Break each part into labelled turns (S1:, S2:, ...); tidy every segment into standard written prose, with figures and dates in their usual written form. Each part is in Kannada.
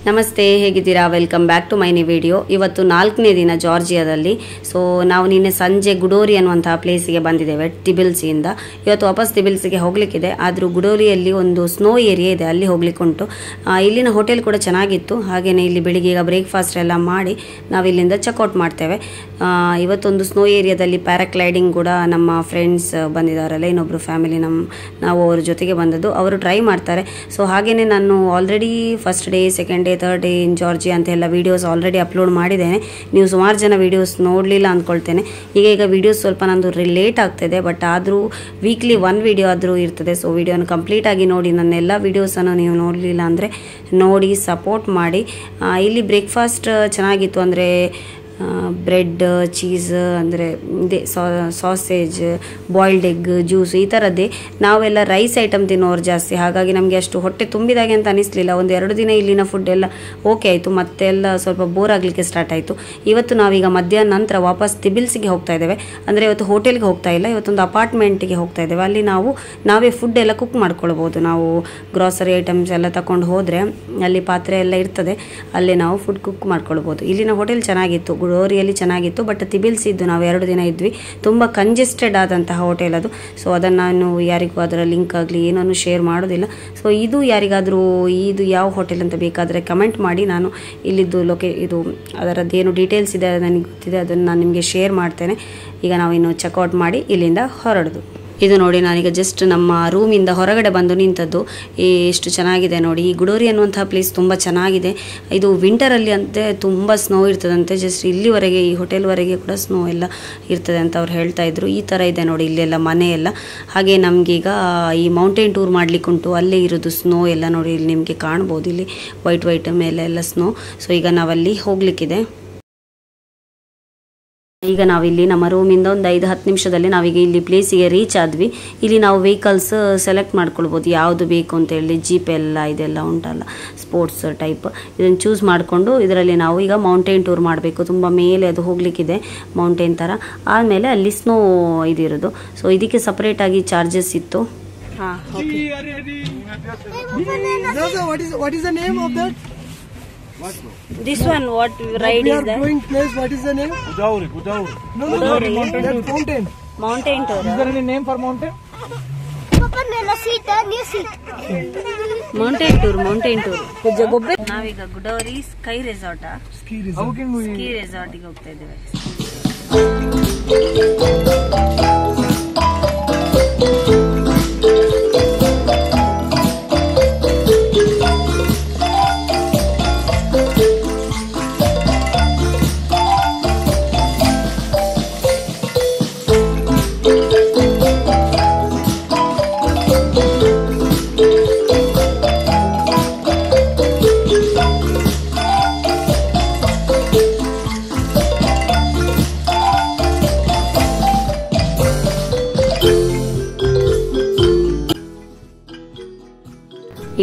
S1: ನಮಸ್ತೆ, ಹೇಗಿದ್ದೀರಾ? Welcome back to my new video. ಇವತ್ತು 4ನೇ ದಿನ ಜಾರ್ಜಿಯಾದಲ್ಲಿ. ಸೊ ನಾವು ನಿನ್ನೆ ಸಂಜೆ ಗುಡೋರಿ ಅನ್ನುವಂತಹ ಪ್ಲೇಸಿಗೆ ಬಂದಿದ್ದೇವೆ ಟಿಬಿಲ್ಸಿಯಿಂದ. ಇವತ್ತು ವಾಪಸ್ ಟಿಬಿಲ್ಸಿಗೆ ಹೋಗ್ಲಿಕ್ಕಿದೆ. ಆದರೂ ಗುಡೋರಿಯಲ್ಲಿ ಒಂದು ಸ್ನೋ ಏರಿಯಾ ಇದೆ, ಅಲ್ಲಿ ಹೋಗ್ಲಿಕ್ಕೆ ಉಂಟು. ಇಲ್ಲಿನ ಹೋಟೆಲ್ ಕೂಡ ಚೆನ್ನಾಗಿತ್ತು. ಹಾಗೆಯೇ ಇಲ್ಲಿ ಬೆಳಿಗ್ಗೆ ಈಗ ಬ್ರೇಕ್ಫಾಸ್ಟ್ ಎಲ್ಲ ಮಾಡಿ ನಾವಿಲ್ಲಿಂದ ಚೆಕ್ಔಟ್ ಮಾಡ್ತೇವೆ. ಇವತ್ತೊಂದು ಸ್ನೋ ಏರಿಯಾದಲ್ಲಿ ಪ್ಯಾರಾಗ್ಲೈಡಿಂಗ್ ಕೂಡ ನಮ್ಮ ಫ್ರೆಂಡ್ಸ್ ಬಂದಿದ್ದಾರಲ್ಲ, ಇನ್ನೊಬ್ಬರು ಫ್ಯಾಮಿಲಿ ನಾವು ಅವ್ರ ಜೊತೆಗೆ ಬಂದದ್ದು, ಅವರು ಟ್ರೈ ಮಾಡ್ತಾರೆ. ಸೊ ಹಾಗೆಯೇ ನಾನು already first day, second day, third day in Georgia ಅಂತ ಎಲ್ಲ ವೀಡಿಯೋಸ್ ಆಲ್ರೆಡಿ ಅಪ್ಲೋಡ್ ಮಾಡಿದ್ದೇನೆ. ನೀವು ಸುಮಾರು ಜನ ವೀಡಿಯೋಸ್ ನೋಡಲಿಲ್ಲ ಅಂದ್ಕೊಳ್ತೇನೆ. ಈಗ ವೀಡಿಯೋಸ್ ಸ್ವಲ್ಪ ನಂದು ಲೇಟ್ ಆಗ್ತದೆ, ಬಟ್ ಆದರೂ ವೀಕ್ಲಿ 1 ವಿಡಿಯೋ ಆದರೂ ಇರ್ತದೆ. ಸೊ ವಿಡಿಯೋನ ಕಂಪ್ಲೀಟಾಗಿ ನೋಡಿ. ನನ್ನೆಲ್ಲ ವೀಡಿಯೋಸನ್ನು ನೀವು ನೋಡಲಿಲ್ಲ ಅಂದರೆ ನೋಡಿ, ಸಪೋರ್ಟ್ ಮಾಡಿ. ಇಲ್ಲಿ ಬ್ರೇಕ್ಫಾಸ್ಟ್ ಚೆನ್ನಾಗಿತ್ತು. ಅಂದರೆ ಬ್ರೆಡ್, ಚೀಸ್, ಅಂದರೆ ಇದೇ ಸಾಸೇಜ್, ಬಾಯ್ಲ್ಡ್ ಎಗ್, ಜ್ಯೂಸ್ ಈ ಥರದ್ದೇ. ನಾವೆಲ್ಲ ರೈಸ್ ಐಟಮ್ ತಿನ್ನೋರು ಜಾಸ್ತಿ, ಹಾಗಾಗಿ ನಮಗೆ ಅಷ್ಟು ಹೊಟ್ಟೆ ತುಂಬಿದಾಗೆ ಅಂತ ಅನಿಸ್ಲಿಲ್ಲ. 1-2 ದಿನ ಇಲ್ಲಿನ ಫುಡ್ ಎಲ್ಲ ಓಕೆ ಆಯಿತು, ಮತ್ತೆಲ್ಲ ಸ್ವಲ್ಪ ಬೋರ್ ಆಗಲಿಕ್ಕೆ ಸ್ಟಾರ್ಟ್ ಆಯಿತು. ಇವತ್ತು ನಾವೀಗ ಮಧ್ಯಾಹ್ನ ನಂತರ ವಾಪಸ್ ಟಿಬಿಲ್ಸಿಗೆ ಹೋಗ್ತಾ ಇದ್ದೇವೆ. ಅಂದರೆ ಇವತ್ತು ಹೋಟೆಲ್ಗೆ ಹೋಗ್ತಾ ಇಲ್ಲ, ಇವತ್ತೊಂದು ಅಪಾರ್ಟ್ಮೆಂಟಿಗೆ ಹೋಗ್ತಾ ಇದ್ದೇವೆ. ಅಲ್ಲಿ ನಾವೇ ಫುಡ್ ಎಲ್ಲ ಕುಕ್ ಮಾಡ್ಕೊಳ್ಬೋದು. ನಾವು ಗ್ರಾಸರಿ ಐಟಮ್ಸ್ ಎಲ್ಲ ತಗೊಂಡು ಹೋದರೆ ಅಲ್ಲಿ ಪಾತ್ರೆ ಎಲ್ಲ ಇರ್ತದೆ, ಅಲ್ಲೇ ನಾವು ಫುಡ್ ಕುಕ್ ಮಾಡ್ಕೊಳ್ಬೋದು. ಇಲ್ಲಿನ ಹೋಟೆಲ್ ಚೆನ್ನಾಗಿತ್ತು, ಗುಡೋರಿಯಲ್ಲಿ ಚೆನ್ನಾಗಿತ್ತು. ಬಟ್ ಟಿಬಿಲ್ಸ್ ಇದ್ದು ನಾವು 2 ದಿನ ಇದ್ವಿ. ತುಂಬ ಕಂಜೆಸ್ಟೆಡ್ ಆದಂತಹ ಹೋಟೆಲ್ ಅದು. ಸೊ ಅದನ್ನು ನಾನು ಯಾರಿಗೂ ಅದರ ಲಿಂಕ್ ಆಗಲಿ ಏನನ್ನು ಶೇರ್ ಮಾಡೋದಿಲ್ಲ. ಸೊ ಇದು ಯಾರಿಗಾದರೂ ಇದು ಯಾವ ಹೋಟೆಲ್ ಅಂತ ಬೇಕಾದರೆ ಕಮೆಂಟ್ ಮಾಡಿ. ನಾನು ಇಲ್ಲಿದ್ದು ಇದು ಅದರದ್ದೇನು ಡೀಟೇಲ್ಸ್ ಇದೆ ನನಗೆ ಗೊತ್ತಿದೆ, ಅದನ್ನು ನಾನು ನಿಮಗೆ ಶೇರ್ ಮಾಡ್ತೇನೆ. ಈಗ ನಾವಿನ್ನು ಚೆಕ್ಔಟ್ ಮಾಡಿ ಇಲ್ಲಿಂದ ಹೊರಡೋದು. ಇದು ನೋಡಿ, ನಾನೀಗ ಜಸ್ಟ್ ನಮ್ಮ ರೂಮಿಂದ ಹೊರಗಡೆ ಬಂದು ನಿಂತದ್ದು. ಎಷ್ಟು ಚೆನ್ನಾಗಿದೆ ನೋಡಿ. ಈ ಗುಡೋರಿ ಅನ್ನುವಂಥ ಪ್ಲೇಸ್ ತುಂಬ ಚೆನ್ನಾಗಿದೆ. ಇದು ವಿಂಟರಲ್ಲಿ ಅಂತೆ ತುಂಬ ಸ್ನೋ ಇರ್ತದಂತೆ. ಜಸ್ಟ್ ಇಲ್ಲಿವರೆಗೆ, ಈ ಹೋಟೆಲ್ವರೆಗೆ ಕೂಡ ಸ್ನೋ ಎಲ್ಲ ಇರ್ತದೆ ಅಂತ ಅವ್ರು ಹೇಳ್ತಾ ಇದ್ರು. ಈ ಥರ ಇದೆ ನೋಡಿ ಇಲ್ಲೆಲ್ಲ ಮನೆ ಎಲ್ಲ. ಹಾಗೆ ನಮಗೀಗ ಈ ಮೌಂಟೇನ್ ಟೂರ್ ಮಾಡಲಿಕ್ಕೆ ಉಂಟು. ಅಲ್ಲೇ ಇರೋದು ಸ್ನೋ ಎಲ್ಲ ನೋಡಿ, ಇಲ್ಲಿ ನಿಮಗೆ ಕಾಣ್ಬೋದು. ಇಲ್ಲಿ ವೈಟ್ ಮೇಲೆ ಎಲ್ಲ ಸ್ನೋ. ಸೊ ಈಗ ನಾವಲ್ಲಿ ಹೋಗಲಿಕ್ಕಿದೆ. ಈಗ ನಾವಿಲ್ಲಿ ನಮ್ಮ ರೂಮಿಂದ ಒಂದು 5-10 ನಿಮಿಷದಲ್ಲಿ ನಾವೀಗ ಇಲ್ಲಿ ಪ್ಲೇಸಿಗೆ ರೀಚ್ ಆದ್ವಿ. ಇಲ್ಲಿ ನಾವು ವೆಹಿಕಲ್ಸ್ ಸೆಲೆಕ್ಟ್ ಮಾಡ್ಕೊಳ್ಬೋದು, ಯಾವುದು ಬೇಕು ಅಂತ ಹೇಳಿ. ಜೀಪ್ ಎಲ್ಲ ಇದೆಲ್ಲ ಉಂಟಲ್ಲ, ಸ್ಪೋರ್ಟ್ಸ್ ಟೈಪ್, ಇದನ್ನು ಚೂಸ್ ಮಾಡಿಕೊಂಡು ಇದರಲ್ಲಿ ನಾವು ಈಗ ಮೌಂಟೇನ್ ಟೂರ್ ಮಾಡಬೇಕು. ತುಂಬ ಮೇಲೆ ಅದು ಹೋಗ್ಲಿಕ್ಕಿದೆ, ಮೌಂಟೇನ್ ಥರ. ಆದಮೇಲೆ ಅಲ್ಲಿ ಸ್ನೋ ಇದಿರೋದು. ಸೊ ಇದಕ್ಕೆ ಸಪ್ರೇಟಾಗಿ ಚಾರ್ಜಸ್ ಇತ್ತು. ಹಾಂ, okay.
S2: What is the name of that?
S1: This one, what ride is that?
S2: Going place. What is the name?
S3: Gudauri.
S2: No, that fountain.
S1: Mountain tour.
S3: Is there any name for mountain?
S4: Papa, nella seat, new seat.
S1: Mountain tour. ನಾವೀಗ ಗುಡೋರಿ ಸ್ಕೈ ರೆಸಾರ್ಟ್, ಸ್ಕೀ ರೆಸಾರ್ಟಿಗೆ ಹೋಗ್ತಾ ಇದ್ದೇವೆ.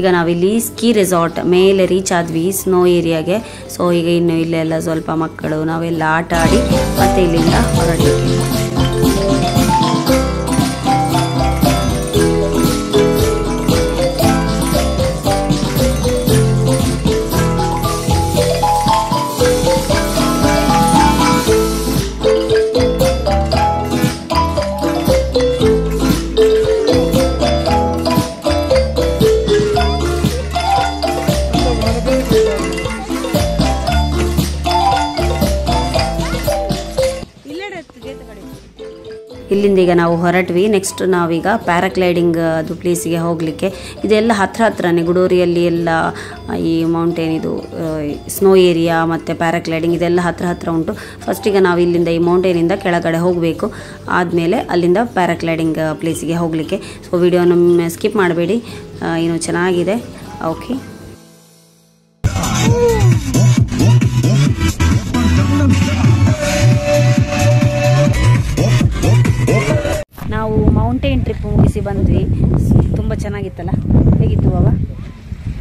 S1: ಈಗ ನಾವಿಲ್ಲಿ ಸ್ಕೀ ರೆಸಾರ್ಟ್ ಮೇಲೆ ರೀಚ್ ಆದ್ವಿ, ಸ್ನೋ ಏರಿಯಾಗೆ. ಸೊ ಈಗ ಇನ್ನು ಇಲ್ಲೆಲ್ಲ ಸ್ವಲ್ಪ ಮಕ್ಕಳು ನಾವೆಲ್ಲ ಆಟ ಆಡಿ ಮತ್ತೆ ಇಲ್ಲಿಂದ ಹೊರಡಲಿಕ್ಕೆ. ಇಲ್ಲಿಂದ ಈಗ ನಾವು ಹೊರಟ್ವಿ. ನೆಕ್ಸ್ಟ್ ನಾವೀಗ ಪ್ಯಾರಾಗ್ಲೈಡಿಂಗ್ ಅದು ಪ್ಲೇಸಿಗೆ ಹೋಗಲಿಕ್ಕೆ. ಇದೆಲ್ಲ ಹತ್ರನೇ ಗುಡೋರಿಯಲ್ಲಿ ಎಲ್ಲ ಈ ಮೌಂಟೇನ್, ಇದು ಸ್ನೋ ಏರಿಯಾ ಮತ್ತು ಪ್ಯಾರಾಗ್ಲೈಡಿಂಗ್ ಇದೆಲ್ಲ ಹತ್ರ ಉಂಟು. ಫಸ್ಟಿಗೆ ನಾವು ಇಲ್ಲಿಂದ ಈ ಮೌಂಟೇನಿಂದ ಕೆಳಗಡೆ ಹೋಗಬೇಕು, ಆದಮೇಲೆ ಅಲ್ಲಿಂದ ಪ್ಯಾರಾಗ್ಲೈಡಿಂಗ್ ಪ್ಲೇಸಿಗೆ ಹೋಗಲಿಕ್ಕೆ. ಸೊ ವಿಡಿಯೋನ ಸ್ಕಿಪ್ ಮಾಡಬೇಡಿ, ಏನು ಚೆನ್ನಾಗಿದೆ. ಓಕೆ, ನಾವು ಮೌಂಟೇನ್ ಟ್ರಿಪ್ ಮುಗಿಸಿ ಬಂದ್ವಿ. ತುಂಬ ಚೆನ್ನಾಗಿತ್ತಲ್ಲ? ಹೇಗಿತ್ತು ಬಾಬಾ?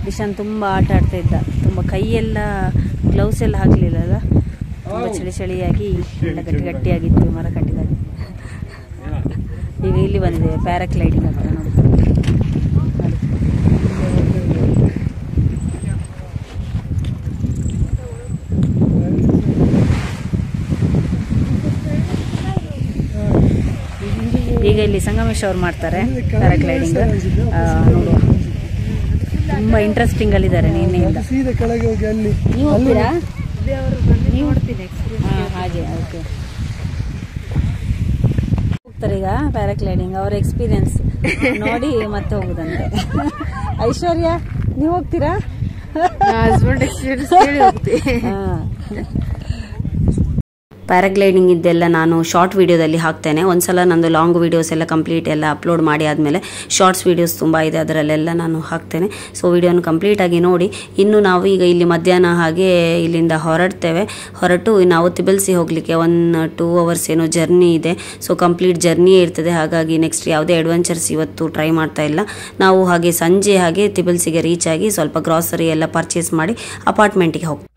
S1: ದಿಶಾನ್ ತುಂಬ ಆಟ ಆಡ್ತಾ ಇದ್ದ. ತುಂಬ ಕೈಯೆಲ್ಲ ಗ್ಲೌಸ್ ಎಲ್ಲ ಹಾಕಲಿಲ್ಲಲ್ಲ, ತುಂಬ ಚಳಿಯಾಗಿ ಎಲ್ಲ ಗಟ್ಟಿಯಾಗಿತ್ತು ಮರ ಕಟ್ಟಿದಾಗ. ಈಗ ಇಲ್ಲಿ ಬಂದಿದೆ ಪ್ಯಾರಾಗ್ಲೈಡಿಂಗ್ ಹತ್ರ ನೋಡಿ.
S3: ಇಲ್ಲಿ ಸಂಗಮೇಶ್ ಅವ್ರು ಮಾಡ್ತಾರೆ ಪ್ಯಾರಾಗ್ಲೈಡಿಂಗ್. ನೋಡುವ, ತುಂಬ ಇಂಟ್ರೆಸ್ಟಿಂಗ್ ಅಲ್ಲಿದ್ದಾರೆ ನಿನ್ನೆಯಿಂದ.
S2: ಸೀದಾ ಕೆಳಗೆ ಹೋಗಿ ಅಲ್ಲಿ
S3: ನೀವು ಹೋಗ್ತೀರಾ? ಹಾಗೆ ಓಕೆ. ಹೋಗ್ತಾರೆ ಈಗ ಪ್ಯಾರಾಗ್ಲೈಡಿಂಗ್, ಅವರ ಎಕ್ಸ್ಪೀರಿಯನ್ಸ್ ನೋಡಿ ಮತ್ತೆ ಹೋಗುದಂತೆ. ಐಶ್ವರ್ಯ, ನೀವು ಹೋಗ್ತೀರಾ?
S5: ಹಸ್ಬೆಂಡ್ ಎಕ್ಸ್ಪೀರಿಯನ್ಸ್ ಕೇಳಿ ಹೋಗ್ತೀವಿ.
S1: ಪ್ಯಾರಾಗ್ಲೈಡಿಂಗ್ ಇದ್ದೆಲ್ಲ ನಾನು ಶಾರ್ಟ್ ವಿಡಿಯೋದಲ್ಲಿ ಹಾಕ್ತೇನೆ. ಒಂದ್ಸಲ ನಂದು ಲಾಂಗ್ ವಿಡಿಯೋಸ್ ಎಲ್ಲ ಕಂಪ್ಲೀಟ್ ಎಲ್ಲ ಅಪ್ಲೋಡ್ ಮಾಡಿ ಆದಮೇಲೆ ಶಾರ್ಟ್ಸ್ ವಿಡಿಯೋಸ್ ತುಂಬ ಇದೆ, ಅದರಲ್ಲೆಲ್ಲ ನಾನು ಹಾಕ್ತೇನೆ. ಸೊ ವಿಡಿಯೋನ ಕಂಪ್ಲೀಟಾಗಿ ನೋಡಿ. ಇನ್ನು ನಾವು ಈಗ ಇಲ್ಲಿ ಮಧ್ಯಾಹ್ನ ಹಾಗೆ ಇಲ್ಲಿಂದ ಹೊರಟು ನಾವು ತಿಬಲ್ಸಿ ಹೋಗಲಿಕ್ಕೆ 1-2 ಅವರ್ಸ್ ಏನೋ ಜರ್ನಿ ಇದೆ. ಸೊ ಕಂಪ್ಲೀಟ್ ಜರ್ನಿಯೇ ಇರ್ತದೆ. ಹಾಗಾಗಿ ನೆಕ್ಸ್ಟ್ ಯಾವುದೇ ಅಡ್ವೆಂಚರ್ಸ್ ಇವತ್ತು ಟ್ರೈ ಮಾಡ್ತಾ ಇಲ್ಲ. ನಾವು ಹಾಗೆ ಸಂಜೆ ಹಾಗೆ ತಿಬಲ್ಸಿಗೆ ರೀಚ್ ಆಗಿ ಸ್ವಲ್ಪ ಗ್ರಾಸರಿ ಎಲ್ಲ ಪರ್ಚೇಸ್ ಮಾಡಿ ಅಪಾರ್ಟ್ಮೆಂಟಿಗೆ ಹೋಗ್ತೀವಿ.